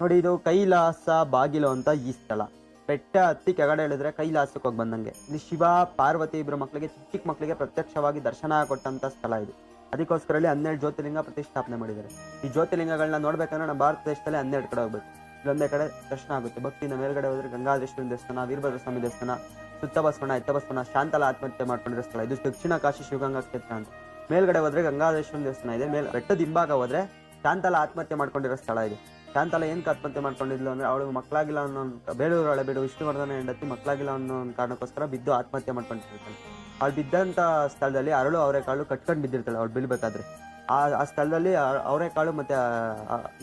ನೋಡಿ, ಇದು ಕೈಲಾಸ ಬಾಗಿಲು ಅಂತ ಈ ಸ್ಥಳ. ಬೆಟ್ಟ ಹತ್ತಿ ಕೆಳಗಡೆ ಇಳಿದ್ರೆ ಕೈಲಾಸಕ್ಕೆ ಹೋಗಿ ಬಂದಂಗೆ. ಇಲ್ಲಿ ಶಿವ ಪಾರ್ವತಿ ಇಬ್ಬರು ಮಕ್ಕಳಿಗೆ, ಚಿಕ್ಕ ಮಕ್ಕಳಿಗೆ ಪ್ರತ್ಯಕ್ಷವಾಗಿ ದರ್ಶನ ಕೊಟ್ಟಂತ ಸ್ಥಳ ಇದು. ಅದಕ್ಕೋಸ್ಕರ ಇಲ್ಲಿ 12 ಜ್ಯೋತಿರ್ಲಿಂಗ ಪ್ರತಿಷ್ಠಾಪನೆ ಮಾಡಿದ್ದಾರೆ. ಈ ಜ್ಯೋತಿರ್ಲಿಂಗಗಳನ್ನ ನೋಡ್ಬೇಕಂದ್ರೆ ನಮ್ಮ ಭಾರತ ದೇಶದಲ್ಲಿ 12 ಕಡೆ ಹೋಗ್ಬೇಕು. ಇಲ್ಲೊಂದೇ ಕಡೆ ದರ್ಶನ ಆಗುತ್ತೆ. ಭಕ್ತಿಯಿಂದ ಮೇಲ್ಗಡೆ ಹೋದ್ರೆ ಗಂಗಾಧರೇಶ್ವರನ ದೇವಸ್ಥಾನ, ವೀರಭದ್ರ ಸ್ವಾಮಿ ದೇವಸ್ಥಾನ, ಸುತ್ತ ಬಸವಣ್ಣ, ಎತ್ತ ಬಸವಣ್ಣ, ಶಾಂತಲ ಆತ್ಮಹತ್ಯೆ ಮಾಡ್ಕೊಂಡಿರೋ ಸ್ಥಳ ಇದು. ದಕ್ಷಿಣ ಕಾಶಿ ಶಿವಗಂಗಾ ಕ್ಷೇತ್ರ ಅಂತ. ಮೇಲ್ಗಡೆ ಹೋದ್ರೆ ಗಂಗಾಧರೇಶ್ವರನ ದೇವಸ್ಥಾನ ಇದೆ. ಬೆಟ್ಟದ ಹಿಂಭಾಗ ಹೋದ್ರೆ ಶಾಂತಲ ಆತ್ಮಹತ್ಯೆ ಮಾಡ್ಕೊಂಡಿರೋ ಸ್ಥಳ ಇದೆ. ಶಾಂತಲ ಏನಕ್ಕೆ ಆತ್ಮಹತ್ಯೆ ಮಾಡ್ಕೊಂಡಿದ್ಲು ಅಂದ್ರೆ ಅವಳು ಮಕ್ಕಳಾಗಿಲ್ಲ ಅನ್ನೋ ಬೇಡೂರು ಹಳೆಬೇಡು ವಿಷ್ಣುವರ್ಧನ ಹೆಂಡತಿ ಮಕ್ಕಳಾಗಿಲ್ಲ ಅನ್ನೋ ಕಾರಣಕ್ಕೋಸ್ಕರ ಬಿದ್ದು ಆತ್ಮಹತ್ಯೆ ಮಾಡ್ಕೊಂಡಿರ್ತಾಳೆ. ಅವಳು ಬಿದ್ದಂತ ಸ್ಥಳದಲ್ಲಿ ಅರಳು ಅವರೆಕಾಳು ಕಟ್ಕೊಂಡು ಬಿದ್ದಿರ್ತಾಳೆ. ಅವಳು ಬೀಳ್ಬೇಕಾದ್ರೆ ಆ ಸ್ಥಳದಲ್ಲಿ ಅವರೆಕಾಳು ಮತ್ತೆ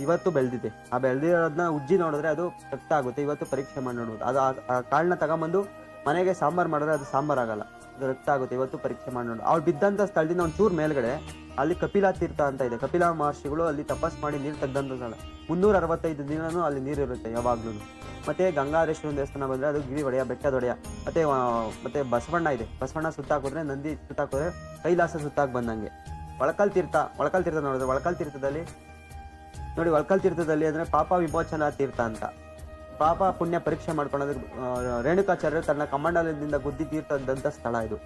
ಇವತ್ತು ಬೆಳೆದಿದೆ. ಆ ಬೆಳೆದಿರೋದನ್ನ ಉಜ್ಜಿ ನೋಡಿದ್ರೆ ಅದು ರಕ್ತ ಆಗುತ್ತೆ. ಇವತ್ತು ಪರೀಕ್ಷೆ ಮಾಡಿ ನೋಡ್ಬೋದು. ಅದು ಆ ಕಾಳನ್ನ ತಗೊಂಬಂದು ಮನೆಗೆ ಸಾಂಬಾರ್ ಮಾಡಿದ್ರೆ ಅದು ಸಾಂಬಾರ್ ಆಗಲ್ಲ, ಅದು ರಕ್ತ ಆಗುತ್ತೆ. ಇವತ್ತು ಪರೀಕ್ಷೆ ಮಾಡಿ ನೋಡು. ಅವ್ಳು ಬಿದ್ದಂತ ಸ್ಥಳದಿಂದ ಒಂಚೂರು ಮೇಲ್ಗಡೆ ಅಲ್ಲಿ ಕಪಿಲಾ ತೀರ್ಥ ಅಂತ ಇದೆ. ಕಪಿಲಾ ಮಹರ್ಷಿಗಳು ಅಲ್ಲಿ ತಪಸ್ ಮಾಡಿ ನೀರು ತೆಗ್ದಂತ ಸ್ಥಳ. 365 ದಿನನೂ ಅಲ್ಲಿ ನೀರಿರುತ್ತೆ ಯಾವಾಗ್ಲೂ. ಮತ್ತೆ ಗಂಗಾಧರೇಶ್ವರನ ದೇವಸ್ಥಾನ ಬಂದ್ರೆ ಅದು ಗಿರಿ ಒಡೆಯ, ಬೆಟ್ಟದೊಡೆಯ. ಮತ್ತೆ ಬಸವಣ್ಣ ಇದೆ. ಬಸವಣ್ಣ ಸುತ್ತಾಕೋದ್ರೆ, ನಂದಿ ಸುತ್ತಾಕೋದ್ರೆ ಕೈಲಾಸ ಸುತ್ತಾಕ್ ಬಂದಂಗೆ. ಒಳಕಲ್ ತೀರ್ಥ ನೋಡಿದ್ರೆ ಒಳಕಲ್ ತೀರ್ಥದಲ್ಲಿ ಅಂದ್ರೆ ಪಾಪ ವಿಮೋಚನಾ ತೀರ್ಥ ಅಂತ. ಪಾಪ ಪುಣ್ಯ ಪರೀಕ್ಷೆ ಮಾಡ್ಕೊಳ್ಳೋದಕ್ಕೆ ರೇಣುಕಾಚಾರ್ಯರು ತನ್ನ ಕಮಂಡಲದಿಂದ ಗುದ್ದಿ ತೀರ್ಥದಂತ ಸ್ಥಳ ಇದು.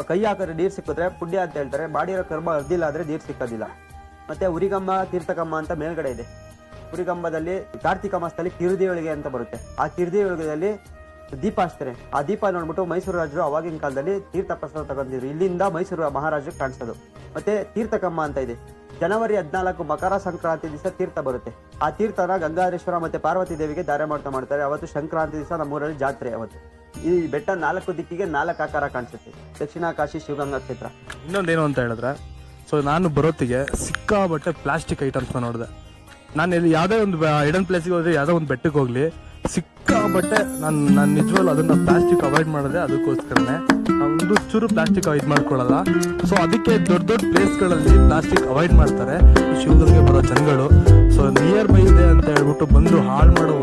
ಕೈ ಹಾಕಿದ್ರೆ ನೀರು ಸಿಕ್ಕಿದ್ರೆ ಪುಣ್ಯ ಅಂತ ಹೇಳ್ತಾರೆ. ಮಾಡಿರೋ ಕರ್ಮ ಅರ್ಧಿಲ್ಲ ಆದ್ರೆ ನೀರು ಸಿಕ್ಕೋದಿಲ್ಲ. ಮತ್ತೆ ಉರಿಗಂಬ ತೀರ್ಥಕಮ್ಮ ಅಂತ ಮೇಲ್ಗಡೆ ಇದೆ. ಉರಿಗಂಬದಲ್ಲಿ ಕಾರ್ತಿಕ ಮಾಸದಲ್ಲಿ ಕಿರುದೇವಳಿಗೆ ಅಂತ ಬರುತ್ತೆ. ಆ ಕಿರುದೇವಳಿಗೆಯಲ್ಲಿ ದೀಪ ಹಚ್ತಾರೆ. ಆ ದೀಪ ನೋಡ್ಬಿಟ್ಟು ಮೈಸೂರು ರಾಜರು ಅವಾಗಿನ ಕಾಲದಲ್ಲಿ ತೀರ್ಥ ಪ್ರಸಾದ ತಗೊಂಡಿದ್ರು. ಇಲ್ಲಿಂದ ಮೈಸೂರು ಮಹಾರಾಜರು ಕಾಣಿಸೋದು. ಮತ್ತೆ ತೀರ್ಥಕಮ್ಮ ಅಂತ ಇದೆ. ಜನವರಿ 14 ಮಕರ ಸಂಕ್ರಾಂತಿ ದಿವಸ ತೀರ್ಥ ಬರುತ್ತೆ. ಆ ತೀರ್ಥನ ಗಂಗಾಧರೇಶ್ವರ ಮತ್ತೆ ಪಾರ್ವತಿ ದೇವಿಗೆ ಧಾರೆ ಮಾಡ್ತಾರೆ. ಅವತ್ತು ಸಂಕ್ರಾಂತಿ ದಿವಸ ನಮ್ಮೂರಲ್ಲಿ ಜಾತ್ರೆ. ಅವತ್ತು ಈ ಬೆಟ್ಟ 4 ದಿಕ್ಕಿಗೆ 4 ಆಕಾರ ಕಾಣಿಸುತ್ತೆ. ದಕ್ಷಿಣ ಕಾಶಿ ಶಿವಗಂಗಾ ಕ್ಷೇತ್ರ. ಇನ್ನೊಂದೇನು ಅಂತ ಹೇಳಿದ್ರೆ, ಸೊ ನಾನು ಬರೋತ್ತಿಗೆ ಸಿಕ್ಕಾಬಟ್ಟೆ ಪ್ಲಾಸ್ಟಿಕ್ ಐಟಮ್ಸ್ನ ನೋಡಿದೆ. ನಾನು ಇಲ್ಲಿ ಯಾವುದೇ ಒಂದು ಹಿಡನ್ ಪ್ಲೇಸಿಗೆ ಹೋದ್ರೆ, ಯಾವುದೋ ಒಂದು ಬೆಟ್ಟಕ್ಕೆ ಹೋಗ್ಲಿ, ಸಿಕ್ಕಾಬಟ್ಟೆ ನಾನು ನಿಜವಲ್ಲೂ ಅದನ್ನ ಪ್ಲಾಸ್ಟಿಕ್ ಅವಾಯ್ಡ್ ಮಾಡಿದೆ. ಅದಕ್ಕೋಸ್ಕರನೇ ಒಂದು ಚೂರು ಪ್ಲಾಸ್ಟಿಕ್ ಅವಾಯ್ಡ್ ಮಾಡ್ಕೊಳ್ಳಲ್ಲ. ಸೊ ಅದಕ್ಕೆ ದೊಡ್ಡ ಪ್ಲೇಸ್ಗಳಲ್ಲಿ ಪ್ಲಾಸ್ಟಿಕ್ ಅವಾಯ್ಡ್ ಮಾಡ್ತಾರೆ ಶಿವಗಂಗೆ ಬರೋ ಜನಗಳು. ಸೊ ನಿಯರ್ ಬೈ ಇದೆ ಅಂತ ಹೇಳ್ಬಿಟ್ಟು ಬಂದು ಹಾಳು ಮಾಡೋ